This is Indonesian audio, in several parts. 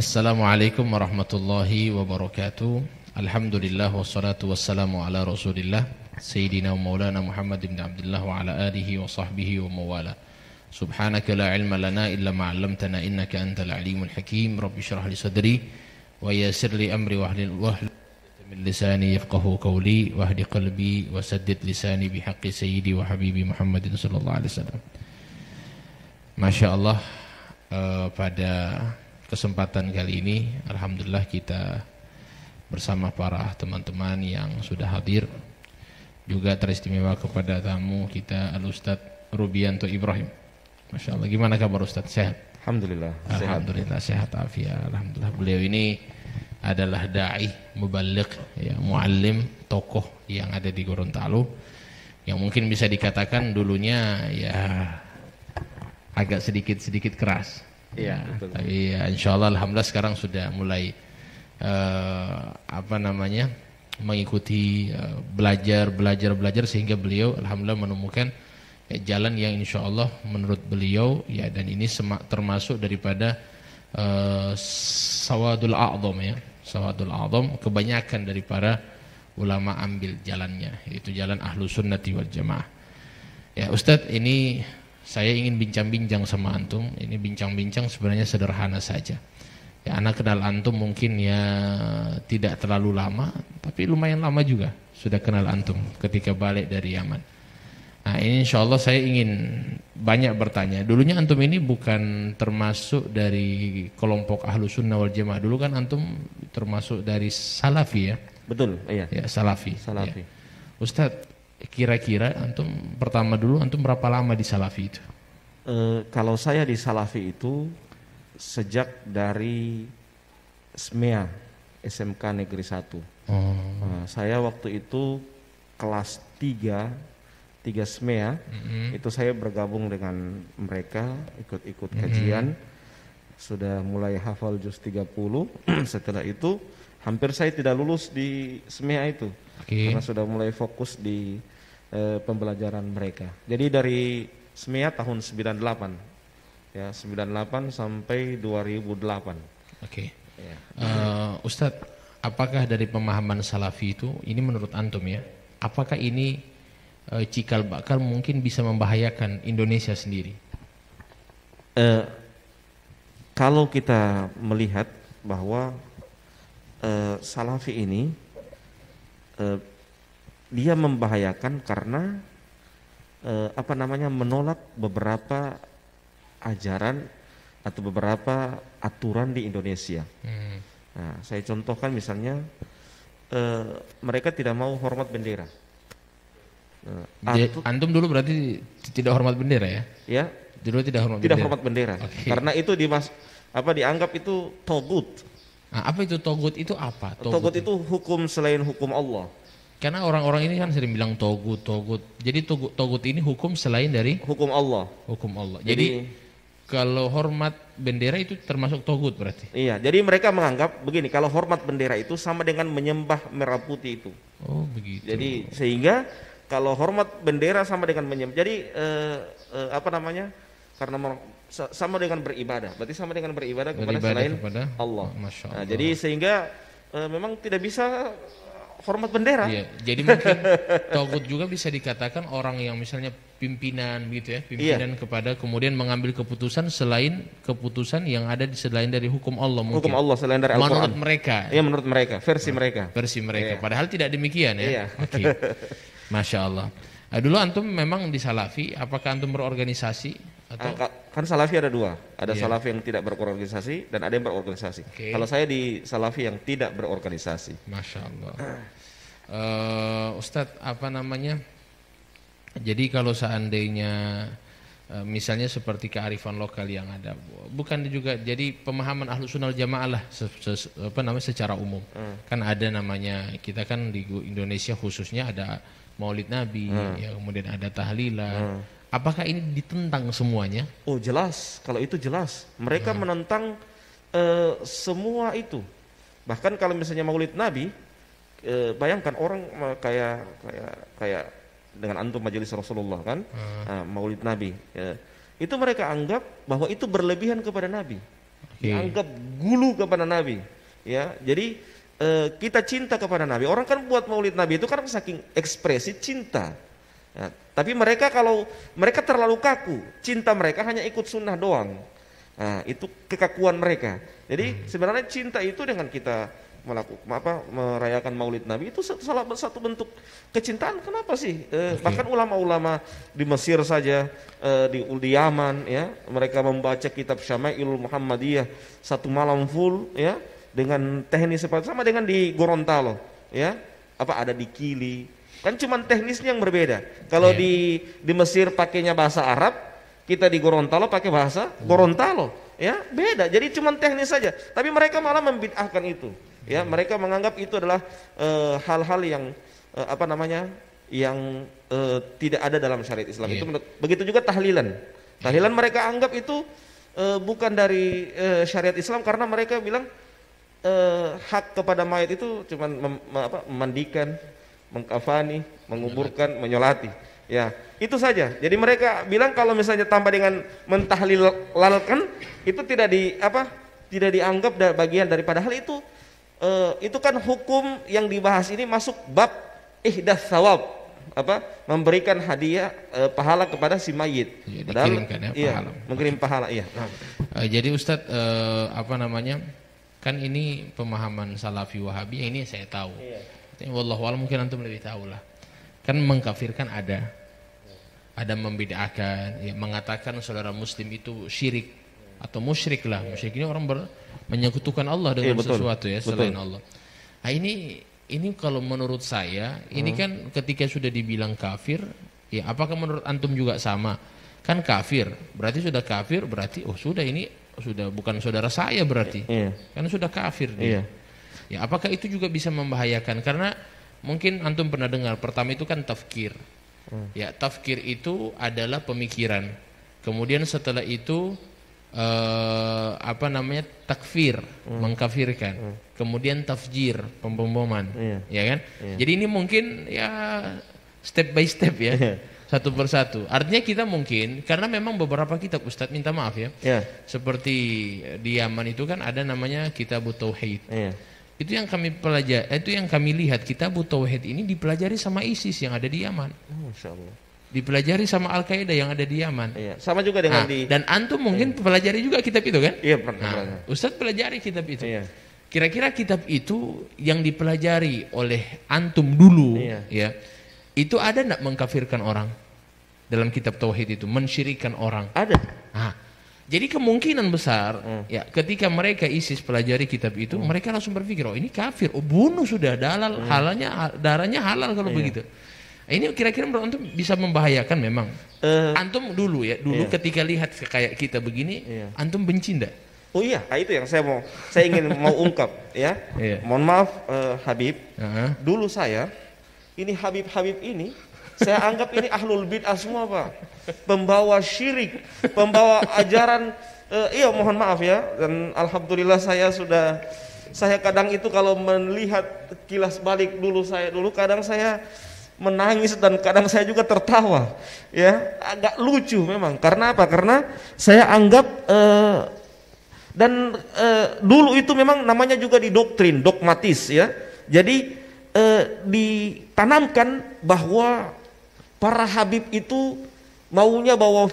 Assalamualaikum warahmatullahi wabarakatuh. Alhamdulillah wassalatu wassalamu ala Rasulillah Sayyidina wa Maulana Muhammad ibn Abdullah wa ala alihi wa sahbihi wa mawala. Subhanaka la ilma lana illa ma 'allamtana innaka antal alimul hakim. Rabbi shrah li sadri wa yassir li amri wahlul 'uqdatam min lisani yafqahu qawli wahdi qalbi wa saddid lisani bihaqqi sayyidi wa habibi Muhammadin sallallahu alaihi wasallam. Masya Allah, pada kesempatan kali ini alhamdulillah kita bersama para teman-teman yang sudah hadir, juga teristimewa kepada tamu kita Al-Ustadz Rubianto Ibrahim. Masya Allah, gimana kabar Ustadz? Sehat? Alhamdulillah. Alhamdulillah sehat afiat. Alhamdulillah, beliau ini adalah da'i, muballigh, ya, muallim, tokoh yang ada di Gorontalo, yang mungkin bisa dikatakan dulunya ya agak sedikit keras. Iya, betul. Tapi ya, insya Allah alhamdulillah sekarang sudah mulai mengikuti belajar sehingga beliau alhamdulillah menemukan jalan yang insya Allah menurut beliau ya, dan ini termasuk daripada sawadul a'dham ya, sawadul a'dham, kebanyakan dari para ulama ambil jalannya, yaitu jalan ahlu sunnati wal jamaah. Ya Ustadz, ini saya ingin bincang-bincang sama antum. Ini bincang-bincang sebenarnya sederhana saja. Ya, anak kenal antum mungkin ya tidak terlalu lama, tapi lumayan lama juga sudah kenal antum ketika balik dari Yaman. Nah, ini insya Allah saya ingin banyak bertanya. Dulunya antum ini bukan termasuk dari kelompok ahlu sunnah wal jamaah. Dulu kan antum termasuk dari salafi ya. Betul, iya. Ya, salafi. Salafi. Ya. Ustadz, kira-kira antum pertama dulu antum berapa lama di salafi itu? Kalau saya di salafi itu sejak dari SMEA, SMK Negeri 1. Saya waktu itu kelas 3 SMEA, itu saya bergabung dengan mereka, ikut kajian, sudah mulai hafal juz 30. Setelah itu hampir saya tidak lulus di SMEA itu, karena sudah mulai fokus di pembelajaran mereka. Jadi dari SMEA tahun 98 ya, 98 sampai 2008. Ya. Ustadz, apakah dari pemahaman salafi itu, ini menurut antum ya, apakah ini cikal bakal mungkin bisa membahayakan Indonesia sendiri? Kalau kita melihat bahwa salafi ini dia membahayakan karena menolak beberapa ajaran atau beberapa aturan di Indonesia. Nah, saya contohkan misalnya mereka tidak mau hormat bendera. Antum dulu berarti tidak hormat bendera ya? Ya. Dulu tidak hormat tidak bendera. Hormat bendera. Karena itu dianggap itu togut. Nah, apa itu togut itu apa? Togut itu hukum selain hukum Allah. Karena orang-orang ini kan sering bilang togut. Jadi togut ini hukum selain dari hukum Allah. Hukum Allah. Jadi kalau hormat bendera itu termasuk togut berarti? Iya, jadi mereka menganggap begini, kalau hormat bendera itu sama dengan menyembah merah putih itu. Oh begitu. Jadi sehingga kalau hormat bendera sama dengan menyembah. Jadi karena sama dengan beribadah. Berarti sama dengan beribadah kepada selain Allah. Masya Allah. Nah, jadi sehingga memang tidak bisa hormat bendera. Iya, jadi mungkin togut juga bisa dikatakan orang yang misalnya pimpinan begitu ya, pimpinan kepada kemudian mengambil keputusan selain keputusan yang ada di selain dari hukum Allah mungkin. Hukum Allah selain dari Al-Qur'an. Menurut mereka. Iya, menurut mereka, versi mereka. Iya. Padahal tidak demikian ya. Iya. Oke. Masya Allah. Dulu antum memang di salafi, apakah antum berorganisasi atau? Kan salafi ada dua, ada salafi yang tidak berorganisasi dan ada yang berorganisasi. Kalau saya di salafi yang tidak berorganisasi. Masya Allah. Ustadz, jadi kalau seandainya misalnya seperti kearifan lokal yang ada, bukan juga jadi pemahaman ahlu sunnah jamaah lah secara umum. Kan ada namanya, kita kan di Indonesia khususnya ada Maulid Nabi, ya, kemudian ada tahlilan. Apakah ini ditentang semuanya? Oh jelas, kalau itu jelas. Mereka menentang semua itu. Bahkan kalau misalnya Maulid Nabi, bayangkan orang kayak dengan antum majelis Rasulullah kan, Maulid Nabi, itu mereka anggap bahwa itu berlebihan kepada Nabi. dianggap gulu kepada Nabi. Ya, jadi kita cinta kepada Nabi. Orang kan buat Maulid Nabi itu kan saking ekspresi cinta. Ya, tapi mereka kalau mereka terlalu kaku, cinta mereka hanya ikut sunnah doang. Nah, itu kekakuan mereka. Jadi sebenarnya cinta itu dengan kita merayakan Maulid Nabi itu salah satu bentuk kecintaan. Kenapa sih? Bahkan ulama-ulama di Mesir saja, di Yaman, ya, mereka membaca kitab Syama'ilul Muhammadiyah satu malam full, ya, dengan teknis seperti sama dengan di Gorontalo, ya, ada di Kili, kan cuman teknisnya yang berbeda. Kalau di Mesir pakainya bahasa Arab, kita di Gorontalo pakai bahasa Gorontalo, ya, beda. Jadi cuman teknis saja. Tapi mereka malah membid'ahkan itu, ya. Mereka menganggap itu adalah hal-hal yang yang tidak ada dalam syariat Islam. Itu begitu juga tahlilan. Tahlilan mereka anggap itu bukan dari syariat Islam karena mereka bilang hak kepada mayat itu cuma memandikan, mengkafani, menguburkan, menyolati. Ya, itu saja. Jadi mereka bilang kalau misalnya tambah dengan mentahlilalkan itu tidak dianggap bagian daripada hal itu. Itu kan hukum yang dibahas ini masuk bab ihdas sawab, memberikan hadiah pahala kepada si mayit. Padahal mengirim pahala. Iya. Jadi Ustadz kan ini pemahaman Salafi Wahabi, ini saya tahu. Wallahu a'lam, mungkin antum lebih tahu lah. Kan mengkafirkan ada membid'ahkan, ya, mengatakan saudara muslim itu syirik atau musyrik lah. Musyrik ini orang menyekutukan Allah dengan sesuatu, ya, selain Allah. Nah, ini kalau menurut saya ini kan ketika sudah dibilang kafir, ya, apakah menurut antum juga sama? Kan kafir, berarti sudah kafir, berarti sudah ini sudah bukan saudara saya berarti. Karena sudah kafir dia. Ya, apakah itu juga bisa membahayakan? Karena mungkin antum pernah dengar, pertama itu kan tafkir. Ya, tafkir itu adalah pemikiran. Kemudian setelah itu takfir, mengkafirkan. Kemudian tafjir, pemboman. Ya kan? Jadi ini mungkin ya step by step, ya. Satu persatu. Artinya kita mungkin, karena memang beberapa kitab, Ustadz minta maaf ya, seperti di Yaman itu kan ada namanya Kitabut Tauhid. Itu yang kami pelajari, itu yang kami lihat, Kitabut Tauhid ini dipelajari sama ISIS yang ada di Yaman. Masya Allah. Dipelajari sama Al-Qaeda yang ada di Yaman. Sama juga dengan dan antum mungkin pelajari juga kitab itu kan? Iya, pernah. Ustadz pelajari kitab itu. Kira-kira kitab itu yang dipelajari oleh antum dulu, ya, itu ada enggak mengkafirkan orang dalam kitab tauhid itu, mensyirikkan orang? Ada. Jadi kemungkinan besar, ya, ketika mereka ISIS pelajari kitab itu, mereka langsung berpikir, ini kafir, bunuh sudah, darahnya halal kalau begitu. Ini kira-kira menurut antum bisa membahayakan memang? Antum dulu ketika lihat kayak kita begini, antum benci enggak? Oh iya, itu yang saya ingin mau ungkap, ya. Mohon maaf, Habib. Dulu ini Habib ini saya anggap ini ahlul bid'ah semua, Pak. Pembawa syirik, pembawa ajaran, mohon maaf ya. Dan alhamdulillah saya kadang itu kalau melihat kilas balik dulu kadang saya menangis dan kadang saya juga tertawa, ya, agak lucu memang. Karena apa? Karena saya anggap dulu itu memang namanya juga didoktrin, dogmatis, ya. Jadi ditanamkan bahwa para habib itu maunya bawa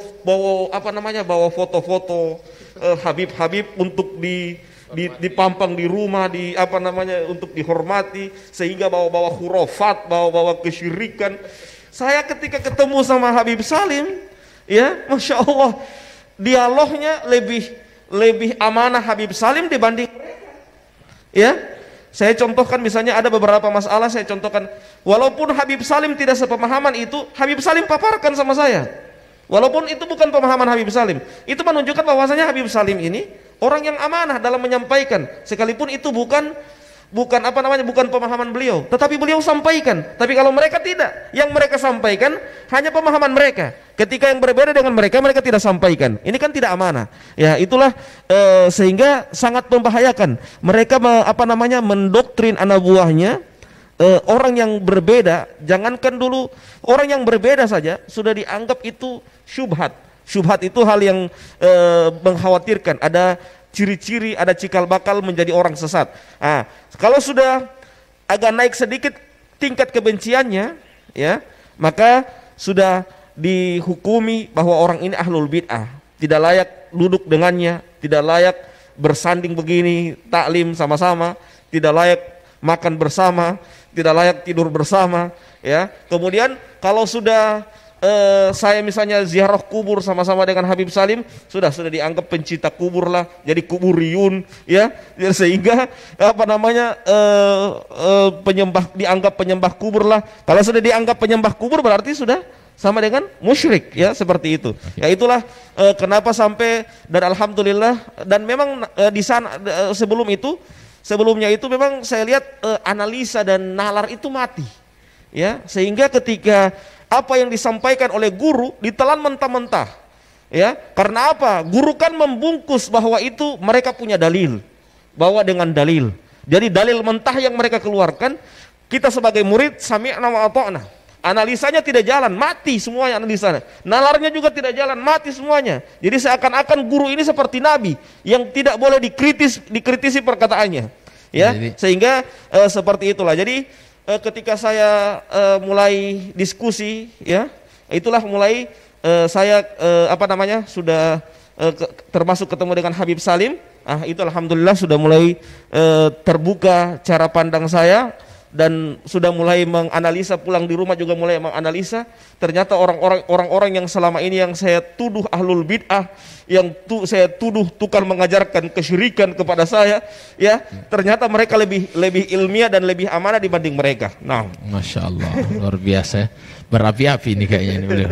foto-foto habib untuk dipampang di rumah, untuk dihormati, sehingga bawa khurafat, bawa kesyirikan. Saya ketika ketemu sama Habib Salim, ya, Masya Allah, dialognya lebih amanah Habib Salim dibanding mereka, ya. Saya contohkan misalnya ada beberapa masalah, saya contohkan, walaupun Habib Salim tidak sepemahaman itu, Habib Salim paparkan sama saya. Walaupun itu bukan pemahaman Habib Salim, itu menunjukkan bahwasanya Habib Salim ini orang yang amanah dalam menyampaikan, sekalipun itu bukan pemahaman beliau, tetapi beliau sampaikan. Tapi kalau mereka tidak, yang mereka sampaikan hanya pemahaman mereka. Ketika yang berbeda dengan mereka tidak sampaikan. Ini kan tidak amanah. Ya, itulah sehingga sangat membahayakan. Mereka mendoktrin anak buahnya, orang yang berbeda. Jangankan dulu orang yang berbeda saja sudah dianggap itu syubhat. Syubhat itu hal yang mengkhawatirkan. ciri-ciri, ada cikal bakal menjadi orang sesat. Nah, kalau sudah agak naik sedikit tingkat kebenciannya, ya, maka sudah dihukumi bahwa orang ini ahlul bid'ah, tidak layak duduk dengannya, tidak layak bersanding begini, taklim sama-sama, tidak layak makan bersama, tidak layak tidur bersama, ya. Kemudian kalau sudah saya misalnya ziarah kubur sama-sama dengan Habib Salim, sudah dianggap pencinta kubur lah, jadi kuburiyun, ya. Sehingga dianggap penyembah kubur lah. Kalau sudah dianggap penyembah kubur berarti sudah sama dengan musyrik, ya, seperti itu. Ya, itulah kenapa sampai, dan alhamdulillah, dan memang di sana sebelumnya itu memang saya lihat analisa dan nalar itu mati, ya, sehingga ketika apa yang disampaikan oleh guru ditelan mentah-mentah, ya. Karena apa? Guru kan membungkus bahwa itu mereka punya dalil, bahwa dengan dalil. Jadi dalil mentah yang mereka keluarkan, kita sebagai murid sami'na wa ata'na. Analisanya tidak jalan, mati semuanya analisanya. Nalarnya juga tidak jalan, mati semuanya. Jadi seakan-akan guru ini seperti nabi yang tidak boleh dikritisi perkataannya, ya. Sehingga seperti itulah. Jadi ketika saya mulai diskusi, ya, itulah mulai saya sudah termasuk ketemu dengan Habib Salim. Itu alhamdulillah sudah mulai terbuka cara pandang saya, dan sudah mulai menganalisa, pulang di rumah juga mulai menganalisa. Ternyata orang-orang yang selama ini yang saya tuduh ahlul bid'ah, yang saya tuduh tukang mengajarkan kesyirikan kepada saya, ya, ternyata mereka lebih ilmiah dan lebih amanah dibanding mereka. Nah, Masya Allah, luar biasa, berapi-api ini kayaknya ini beliau.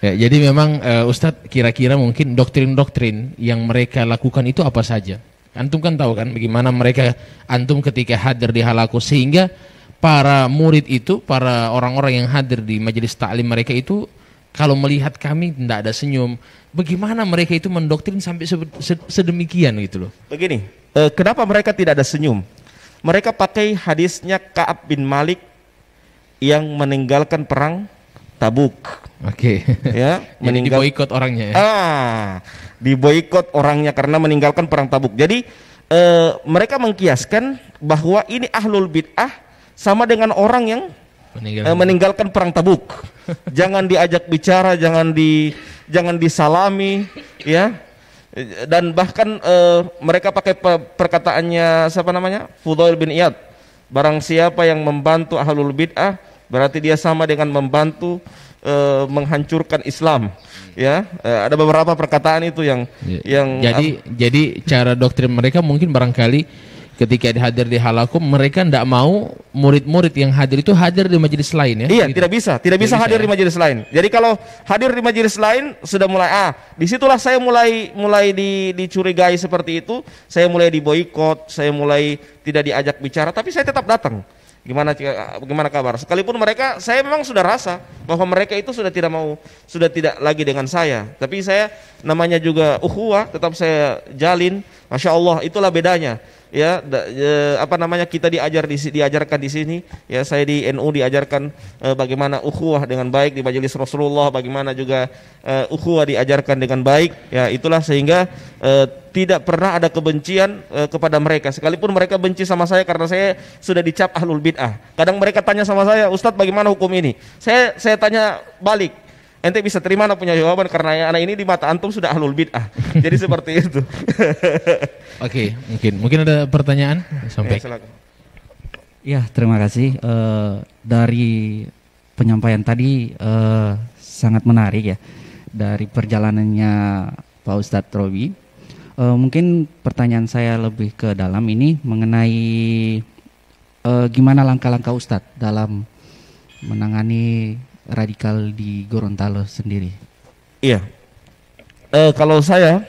Ya, jadi memang Ustadz, kira-kira mungkin doktrin-doktrin yang mereka lakukan itu apa saja? Antum kan tahu kan bagaimana mereka, antum ketika hadir di halaku, sehingga para murid itu, para orang-orang yang hadir di majelis taklim mereka itu, kalau melihat kami tidak ada senyum. Bagaimana mereka itu mendoktrin sampai sedemikian gitu loh. Begini, kenapa mereka tidak ada senyum? Mereka pakai hadisnya Ka'ab bin Malik yang meninggalkan perang Tabuk. Oke. Ya, diboikot orangnya ya. Diboikot orangnya karena meninggalkan perang Tabuk. Jadi mereka mengkiaskan bahwa ini ahlul bid'ah sama dengan orang yang meninggalkan perang Tabuk. Jangan diajak bicara, jangan disalami, ya. Dan bahkan mereka pakai perkataannya siapa namanya? Fudail bin Iyad. Barang siapa yang membantu ahlul bid'ah, berarti dia sama dengan membantu menghancurkan Islam, ya. Ada beberapa perkataan itu yang jadi cara doktrin mereka mungkin barangkali ketika hadir di halakum, mereka tidak mau murid-murid yang hadir itu hadir di majelis lain, ya. Iya, gitu. Tidak bisa hadir ya? Di majelis lain. Jadi kalau hadir di majelis lain sudah mulai disitulah saya mulai dicurigai seperti itu. Saya mulai diboikot, saya mulai tidak diajak bicara, tapi saya tetap datang. Gimana kabar? Sekalipun mereka, saya memang sudah rasa bahwa mereka itu sudah tidak lagi dengan saya. Tapi saya, namanya juga ukhuwah, tetap saya jalin. Masya Allah, itulah bedanya. Ya, kita diajarkan di sini. Ya, saya di NU diajarkan bagaimana ukhuwah dengan baik di majelis Rasulullah, bagaimana juga ukhuwah diajarkan dengan baik. Ya, itulah sehingga tidak pernah ada kebencian kepada mereka. Sekalipun mereka benci sama saya karena saya sudah dicap ahlul bid'ah. Kadang mereka tanya sama saya, Ustadz bagaimana hukum ini? Saya tanya balik. Ente bisa terima anak punya jawaban karena anak ini di mata antum sudah ahlul bid'ah. Jadi seperti itu. Oke, mungkin ada pertanyaan sampai. Ya, terima kasih. Dari penyampaian tadi sangat menarik ya, dari perjalanannya Pak Ustadz Robi. Mungkin pertanyaan saya lebih ke dalam ini mengenai gimana langkah-langkah Ustadz dalam menangani radikal di Gorontalo sendiri. Iya. Kalau saya,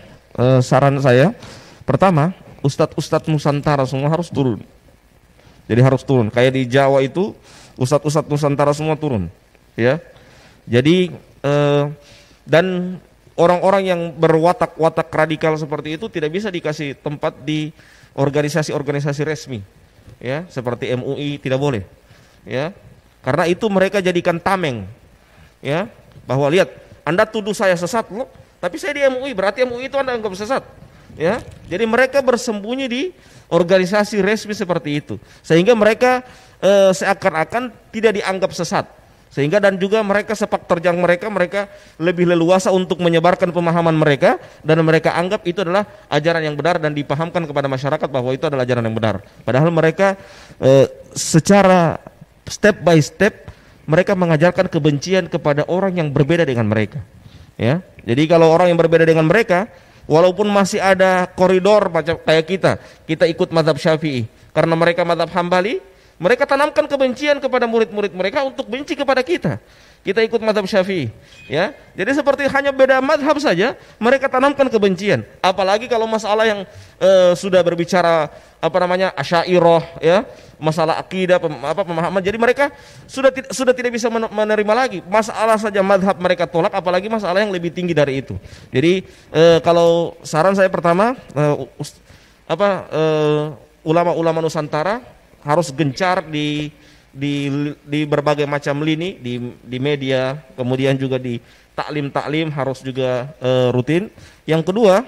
saran saya, pertama, ustadz Nusantara semua harus turun. Jadi harus turun. Kayak di Jawa itu, ustadz Nusantara semua turun. Ya. Jadi dan orang-orang yang berwatak-watak radikal seperti itu tidak bisa dikasih tempat di organisasi-organisasi resmi. Ya, seperti MUI tidak boleh. Ya. Karena itu mereka jadikan tameng, ya, bahwa lihat, Anda tuduh saya sesat loh, tapi saya di MUI, berarti MUI itu Anda anggap sesat. ya. Jadi mereka bersembunyi di organisasi resmi seperti itu, sehingga mereka seakan-akan tidak dianggap sesat. Sehingga dan juga mereka sepak terjang mereka lebih leluasa untuk menyebarkan pemahaman mereka, dan mereka anggap itu adalah ajaran yang benar dan dipahamkan kepada masyarakat bahwa itu adalah ajaran yang benar. Padahal mereka secara step by step mereka mengajarkan kebencian kepada orang yang berbeda dengan mereka. Ya, jadi kalau orang yang berbeda dengan mereka, walaupun masih ada koridor macam kayak kita ikut mazhab Syafi'i, karena mereka mazhab Hambali, mereka tanamkan kebencian kepada murid-murid mereka untuk benci kepada kita. Kita ikut mazhab Syafi'i, ya. Jadi seperti hanya beda mazhab saja, mereka tanamkan kebencian. Apalagi kalau masalah yang sudah berbicara Asy'ariyah, ya, masalah akidah, pemahaman. Jadi mereka sudah tidak bisa menerima lagi. Masalah saja mazhab mereka tolak, apalagi masalah yang lebih tinggi dari itu. Jadi kalau saran saya pertama, ulama-ulama Nusantara harus gencar di berbagai macam lini, di media, kemudian juga di taklim harus juga rutin. Yang kedua,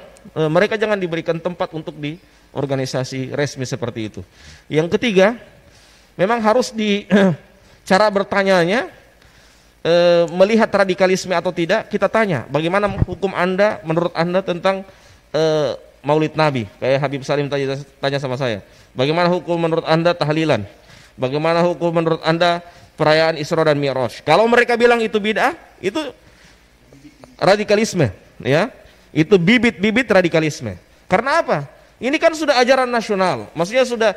mereka jangan diberikan tempat untuk di organisasi resmi seperti itu. Yang ketiga, memang harus di cara bertanyanya, melihat radikalisme atau tidak, kita tanya bagaimana hukum Anda, menurut Anda tentang Maulid Nabi. Kayak Habib Salim tanya sama saya, bagaimana hukum menurut Anda tahlilan? Bagaimana hukum menurut Anda perayaan Isra dan Mi'raj? Kalau mereka bilang itu bid'ah, itu radikalisme, ya. Itu bibit-bibit radikalisme. Karena apa? Ini kan sudah ajaran nasional. Maksudnya sudah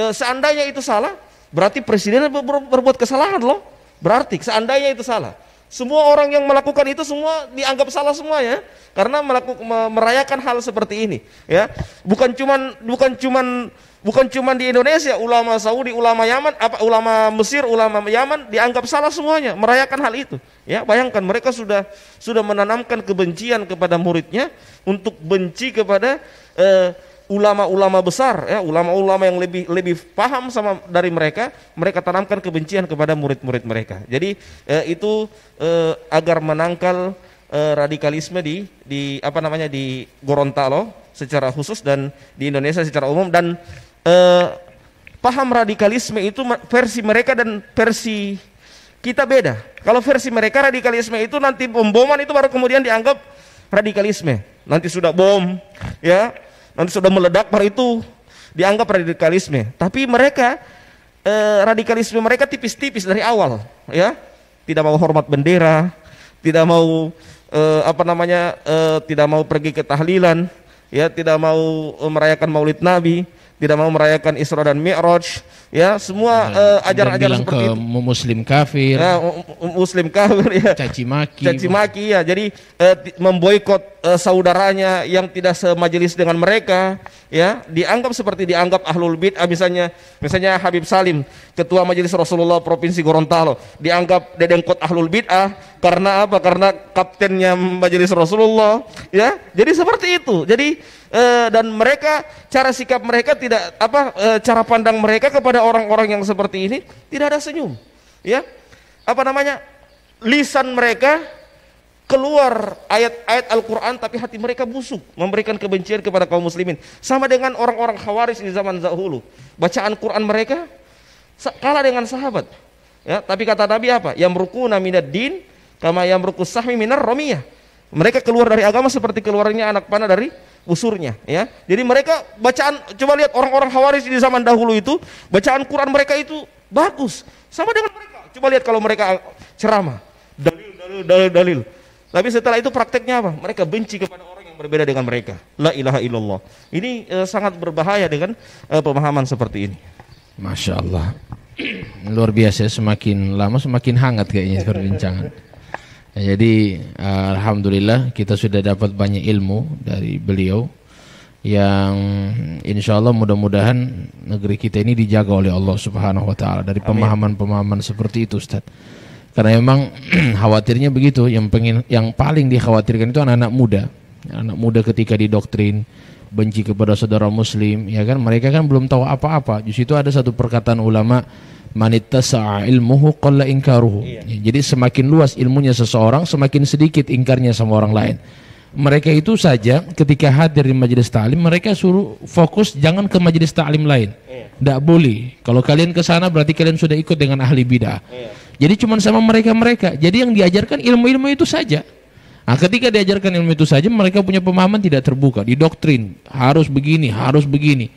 seandainya itu salah, berarti presiden berbuat kesalahan loh. Berarti seandainya itu salah, semua orang yang melakukan itu semua dianggap salah semua, ya. Karena merayakan hal seperti ini, ya. Bukan cuman di Indonesia, ulama Saudi, ulama Yaman, ulama Mesir, ulama Yaman dianggap salah semuanya merayakan hal itu. Ya, bayangkan mereka sudah menanamkan kebencian kepada muridnya untuk benci kepada ulama-ulama besar, ya, ulama-ulama yang lebih paham sama dari mereka tanamkan kebencian kepada murid-murid mereka. Jadi itu agar menangkal radikalisme di Gorontalo secara khusus dan di Indonesia secara umum, dan paham radikalisme itu versi mereka dan versi kita beda. Kalau versi mereka radikalisme itu nanti bom-boman itu baru kemudian dianggap radikalisme. Nanti sudah bom, ya, nanti sudah meledak baru itu dianggap radikalisme. Tapi mereka radikalisme mereka tipis-tipis dari awal, ya. Tidak mau hormat bendera, tidak mau tidak mau pergi ke tahlilan, ya, tidak mau merayakan Maulid Nabi, tidak mau merayakan Isra dan Mi'raj, ya, semua ajaran-ajaran seperti itu. Muslim kafir, ya, muslim kafir, ya, caci maki, ya. Jadi memboikot saudaranya yang tidak semajelis dengan mereka, ya, dianggap ahlul bid'ah. Misalnya Habib Salim, ketua majelis Rasulullah Provinsi Gorontalo, dianggap dedengkot ahlul bid'ah karena apa? Karena kaptennya majelis Rasulullah, ya. Jadi seperti itu. Jadi dan mereka, cara sikap mereka cara pandang mereka kepada orang-orang yang seperti ini tidak ada senyum, ya. Lisan mereka keluar ayat-ayat Al-Quran, tapi hati mereka busuk, memberikan kebencian kepada kaum muslimin. Sama dengan orang-orang Khawarij di zaman dahulu, bacaan Quran mereka kalah dengan sahabat, ya. Tapi kata Nabi apa? Yamruquna minad din kama yamruqus sahmi minar ramiyah. Mereka keluar dari agama seperti keluarnya anak panah dari busurnya, ya. Jadi mereka bacaan, coba lihat orang-orang Khawarij di zaman dahulu itu, bacaan Quran mereka itu bagus. Sama dengan mereka. Coba lihat kalau mereka ceramah, dalil. Tapi setelah itu prakteknya apa? Mereka benci kepada orang yang berbeda dengan mereka. La ilaha illallah. Ini sangat berbahaya dengan pemahaman seperti ini. Masya Allah. Luar biasa, semakin lama semakin hangat kayaknya perbincangan. Jadi alhamdulillah kita sudah dapat banyak ilmu dari beliau yang insya Allah mudah-mudahan negeri kita ini dijaga oleh Allah Subhanahu Wa Taala dari pemahaman-pemahaman seperti itu, Ustaz. Karena memang khawatirnya begitu, yang paling dikhawatirkan itu anak-anak muda. Anak muda ketika didoktrin benci kepada saudara muslim, ya kan, mereka kan belum tahu apa-apa. Di situ ada satu perkataan ulama, manittasa'a ilmuhu qalla inkaruhu. Jadi semakin luas ilmunya seseorang, semakin sedikit ingkarnya sama orang lain. mereka itu saja ketika hadir di majelis ta'lim mereka suruh fokus jangan ke majelis ta'lim lain. Tidak boleh. Kalau kalian ke sana berarti kalian sudah ikut dengan ahli bidah. Jadi cuma sama mereka-mereka. Jadi yang diajarkan ilmu-ilmu itu saja. Nah, ketika diajarkan ilmu itu saja mereka punya pemahaman tidak terbuka, didoktrin harus begini, harus begini.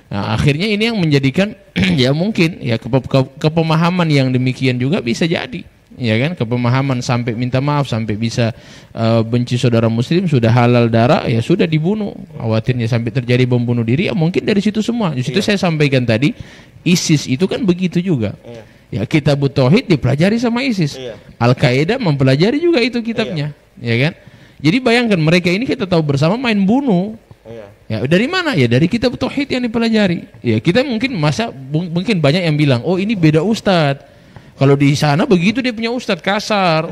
Nah, akhirnya ini yang menjadikan ya mungkin ya kepemahaman yang demikian juga bisa jadi. Ya kan, kepemahaman sampai minta maaf, sampai bisa benci saudara muslim, sudah halal darah, ya sudah dibunuh. Khawatirnya sampai terjadi bom bunuh diri, ya mungkin dari situ semua. Di situ saya sampaikan tadi, ISIS itu kan begitu juga. Ya Kitabut Tauhid dipelajari sama ISIS. Al-Qaeda mempelajari juga itu kitabnya. Ya kan? Jadi bayangkan mereka ini kita tahu bersama main bunuh. Ya dari mana? Ya dari Kitabut Tauhid yang dipelajari. Ya kita mungkin mungkin banyak yang bilang, "Oh, ini beda ustadz. Kalau di sana begitu dia punya ustadz kasar,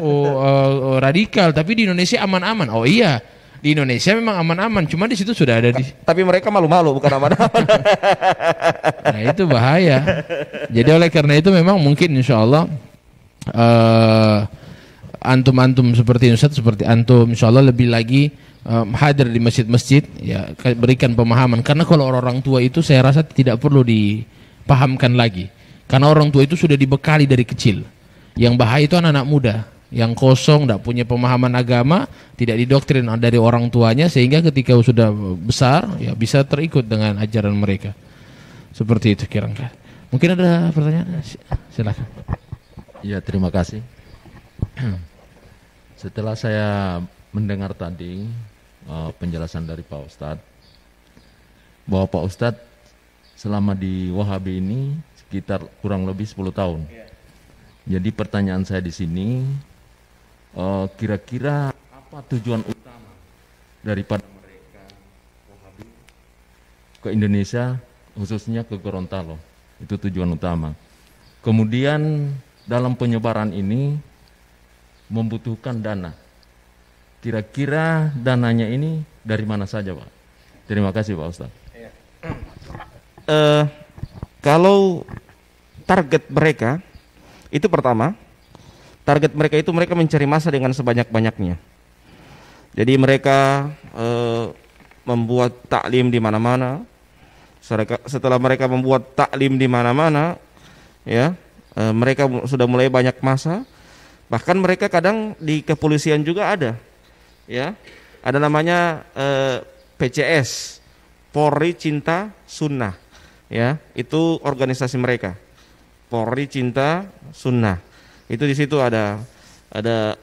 radikal, tapi di Indonesia aman-aman." Oh iya, di Indonesia memang aman-aman, cuma di situ sudah ada Tapi mereka malu-malu, bukan aman-aman. Nah itu bahaya. Jadi oleh karena itu memang mungkin insya Allah antum-antum seperti Ustadz, seperti antum insya Allah lebih lagi hadir di masjid-masjid, ya berikan pemahaman. Karena kalau orang tua itu saya rasa tidak perlu dipahamkan lagi. Karena orang tua itu sudah dibekali dari kecil. Yang bahaya itu anak-anak muda yang kosong, tidak punya pemahaman agama, tidak didoktrin dari orang tuanya, sehingga ketika sudah besar ya bisa terikut dengan ajaran mereka. Seperti itu kira-kira. Mungkin ada pertanyaan? Silakan. Ya, terima kasih. Setelah saya mendengar tadi penjelasan dari Pak Ustadz, bahwa Pak Ustadz selama di Wahabi ini sekitar kurang lebih 10 tahun. Jadi pertanyaan saya di sini, kira-kira apa tujuan utama daripada mereka Wahabi ke Indonesia, khususnya ke Gorontalo? Itu tujuan utama. Kemudian dalam penyebaran ini membutuhkan dana. Kira-kira dananya ini dari mana saja, Pak? Terima kasih, Pak Ustadz. Kalau target mereka itu pertama, target mereka itu mereka mencari massa dengan sebanyak-banyaknya. Jadi mereka membuat taklim di mana-mana. Setelah mereka membuat taklim di mana-mana, ya mereka sudah mulai banyak massa. Bahkan mereka kadang di kepolisian juga ada, ya ada namanya PCS, Polri Cinta Sunnah, ya itu organisasi mereka. Polri Cinta Sunnah. Itu di situ ada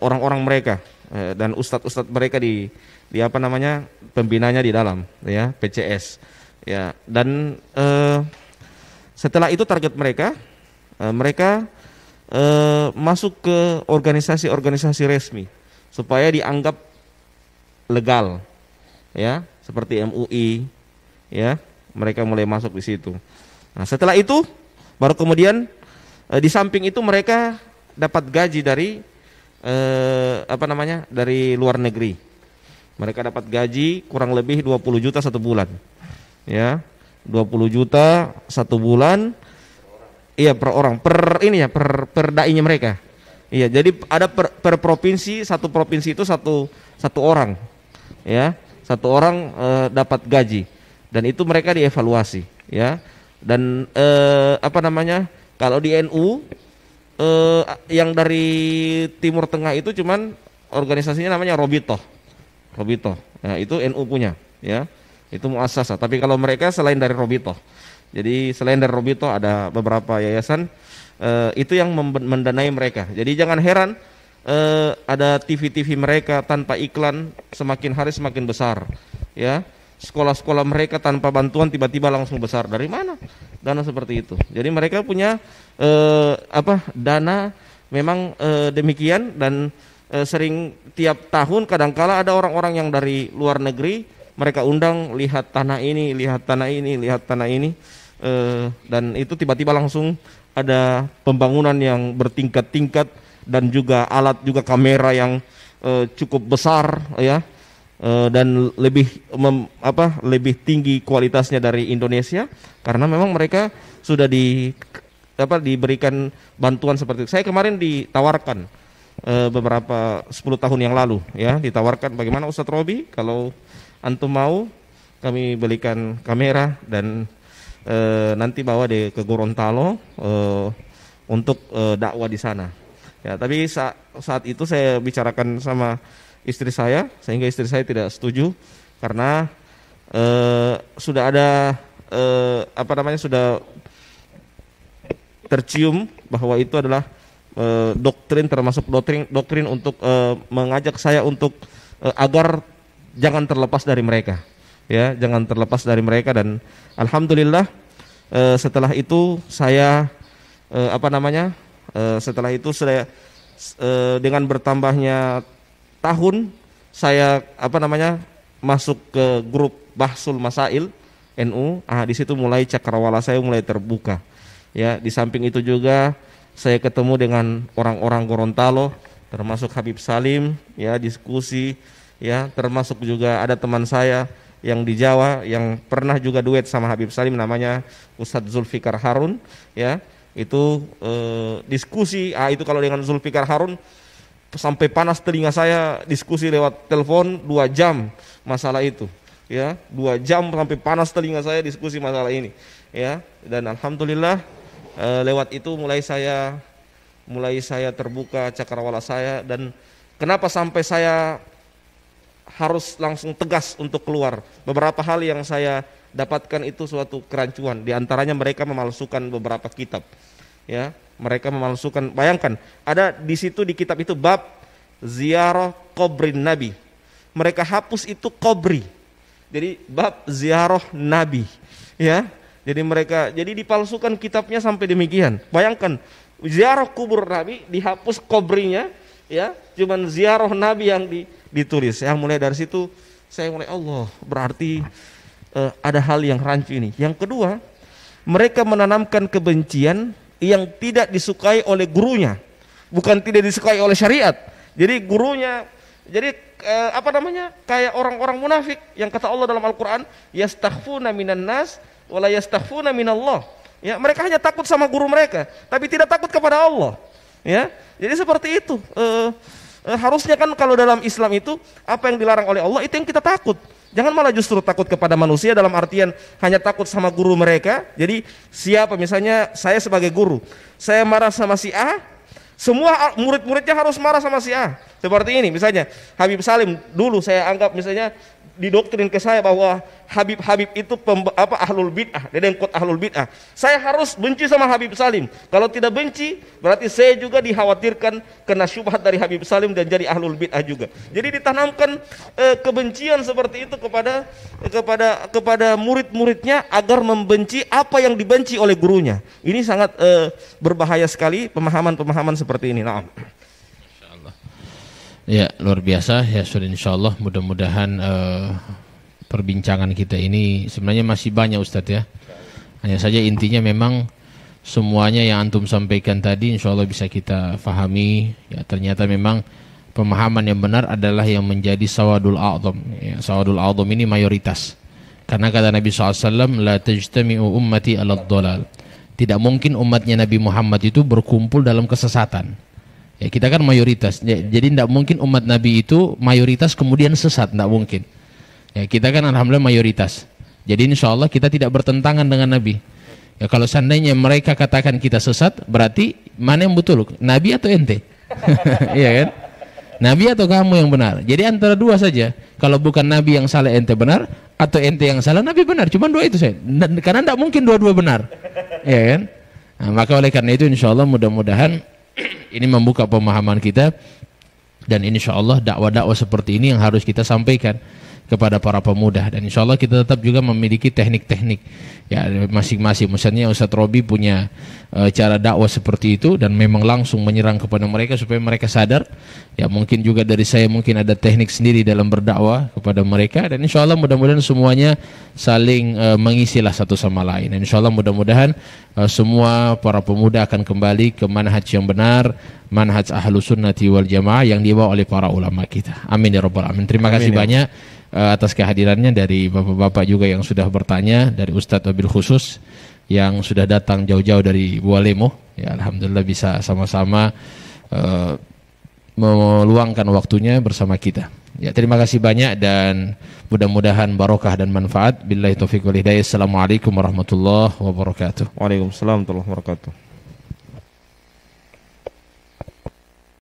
orang-orang mereka dan ustadz-ustadz mereka di apa namanya pembinanya di dalam, ya PCS, ya dan setelah itu target mereka masuk ke organisasi-organisasi resmi supaya dianggap legal, ya seperti MUI, ya mereka mulai masuk di situ. Nah setelah itu baru kemudian di samping itu mereka dapat gaji dari dari luar negeri. Mereka dapat gaji kurang lebih 20 juta satu bulan, ya 20 juta satu bulan, iya per orang, per dai-nya mereka. Iya jadi ada per provinsi, satu provinsi itu satu orang, ya satu orang dapat gaji dan itu mereka dievaluasi, ya dan kalau di NU yang dari Timur Tengah itu cuman organisasinya namanya Robito, ya, itu NU punya, ya itu muassasah. Tapi kalau mereka selain dari Robito, jadi selain dari Robito ada beberapa yayasan itu yang mendanai mereka. Jadi jangan heran ada TV-TV mereka tanpa iklan semakin hari semakin besar, ya. Sekolah-sekolah mereka tanpa bantuan tiba-tiba langsung besar. Dari mana dana seperti itu? Jadi mereka punya dana memang demikian dan sering tiap tahun kadangkala ada orang-orang yang dari luar negeri mereka undang, lihat tanah ini, lihat tanah ini dan itu tiba-tiba langsung ada pembangunan yang bertingkat-tingkat dan juga alat juga kamera yang cukup besar, ya. Dan lebih tinggi kualitasnya dari Indonesia karena memang mereka sudah diberikan bantuan seperti itu. Saya kemarin ditawarkan beberapa 10 tahun yang lalu ya, ditawarkan bagaimana Ustadz Robi kalau antum mau kami belikan kamera dan nanti bawa ke Gorontalo untuk dakwah di sana. Ya, tapi saat itu saya bicarakan sama istri saya, sehingga istri saya tidak setuju karena sudah ada sudah tercium bahwa itu adalah doktrin, termasuk doktrin untuk mengajak saya untuk agar jangan terlepas dari mereka. Ya, jangan terlepas dari mereka. Dan alhamdulillah setelah itu saya setelah itu saya dengan bertambahnya tahun saya masuk ke grup Bahsul Masail NU. Di situ mulai cakrawala saya mulai terbuka. Ya, di samping itu juga saya ketemu dengan orang-orang Gorontalo, termasuk Habib Salim, ya, diskusi, ya, termasuk juga ada teman saya yang di Jawa yang pernah juga duet sama Habib Salim, namanya Ustadz Zulfikar Harun, ya. Itu diskusi, itu kalau dengan Zulfikar Harun sampai panas telinga saya, diskusi lewat telepon 2 jam masalah itu, ya, 2 jam sampai panas telinga saya diskusi masalah ini, ya. Dan alhamdulillah lewat itu mulai saya terbuka cakrawala saya. Dan kenapa sampai saya harus langsung tegas untuk keluar, beberapa hal yang saya dapatkan itu suatu kerancuan. Di antaranya mereka memalsukan beberapa kitab. Ya, mereka memalsukan. Bayangkan, ada di situ di kitab itu bab ziarah kubrin Nabi. Mereka hapus itu kubri. Jadi bab ziarah Nabi. Ya, jadi dipalsukan kitabnya sampai demikian. Bayangkan, ziarah kubur Nabi dihapus kubrinya, ya, cuman ziarah Nabi yang ditulis. Yang mulai dari situ saya mulai, Allah, berarti ada hal yang rancu ini. Yang kedua, mereka menanamkan kebencian yang tidak disukai oleh gurunya, bukan tidak disukai oleh syariat. Jadi gurunya, kayak orang-orang munafik yang kata Allah dalam Al-Quran, yastakhfuna minan nas wala yastakhfuna minallah. Ya, mereka hanya takut sama guru mereka, tapi tidak takut kepada Allah. Ya, jadi seperti itu. Harusnya kan kalau dalam Islam itu apa yang dilarang oleh Allah itu yang kita takut. Jangan malah justru takut kepada manusia dalam artian hanya takut sama guru mereka. Jadi siapa, misalnya saya sebagai guru, saya marah sama si A, semua murid-muridnya harus marah sama si A. Seperti ini misalnya Habib Salim, dulu saya anggap misalnya didoktrin ke saya bahwa Habib itu ahlul bid'ah, dedengkot ahlul bid'ah. Saya harus benci sama Habib Salim. Kalau tidak benci, berarti saya juga dikhawatirkan kena syubhat dari Habib Salim dan jadi ahlul bid'ah juga. Jadi ditanamkan kebencian seperti itu kepada murid-muridnya agar membenci apa yang dibenci oleh gurunya. Ini sangat berbahaya sekali pemahaman-pemahaman seperti ini. Nah. Ya, luar biasa ya, sudah insyaallah. Mudah-mudahan perbincangan kita ini sebenarnya masih banyak Ustadz ya. Hanya saja intinya memang semuanya yang antum sampaikan tadi insyaallah bisa kita fahami. Ya, ternyata memang pemahaman yang benar adalah yang menjadi sawadul a'zam. Ya, sawadul a'zam ini mayoritas. Karena kata Nabi SAW, la tajtami'u ummati ala dhalal. Tidak mungkin umatnya Nabi Muhammad itu berkumpul dalam kesesatan. Ya, kita kan mayoritas, jadi tidak mungkin umat Nabi itu mayoritas kemudian sesat, tidak mungkin. Ya, kita kan alhamdulillah mayoritas. Jadi insya Allah kita tidak bertentangan dengan Nabi. Ya, kalau seandainya mereka katakan kita sesat, berarti mana yang betul? Nabi atau ente? Iya kan? Nabi atau kamu yang benar? Jadi antara dua saja. Kalau bukan Nabi yang salah, ente benar, atau ente yang salah, Nabi benar. Cuma dua itu saja. Karena tidak mungkin dua-dua benar. Iya kan? Nah, maka oleh karena itu insya Allah mudah-mudahan ini membuka pemahaman kita, dan insya Allah dakwah-dakwah seperti ini yang harus kita sampaikan kepada para pemuda. Dan insya Allah kita tetap juga memiliki teknik-teknik ya masing-masing. Misalnya Ustadz Robi punya cara dakwah seperti itu, dan memang langsung menyerang kepada mereka supaya mereka sadar. Ya, mungkin juga dari saya mungkin ada teknik sendiri dalam berdakwah kepada mereka, dan insya Allah mudah-mudahan semuanya saling mengisilah satu sama lain. Dan insya Allah mudah-mudahan semua para pemuda akan kembali ke manhaj yang benar, manhaj ahlus sunnati wal jamaah yang dibawa oleh para ulama kita. Amin ya rabbal alamin. Terima kasih banyak atas kehadirannya dari bapak-bapak juga yang sudah bertanya, dari Ustadz wabil khusus yang sudah datang jauh-jauh dari Bualemo. Ya, alhamdulillah bisa sama-sama meluangkan waktunya bersama kita. Ya, terima kasih banyak dan mudah-mudahan barokah dan manfaat. Billahi taufiq wal hidayah. Assalamualaikum warahmatullahi wabarakatuh. Waalaikumsalam warahmatullahi wabarakatuh.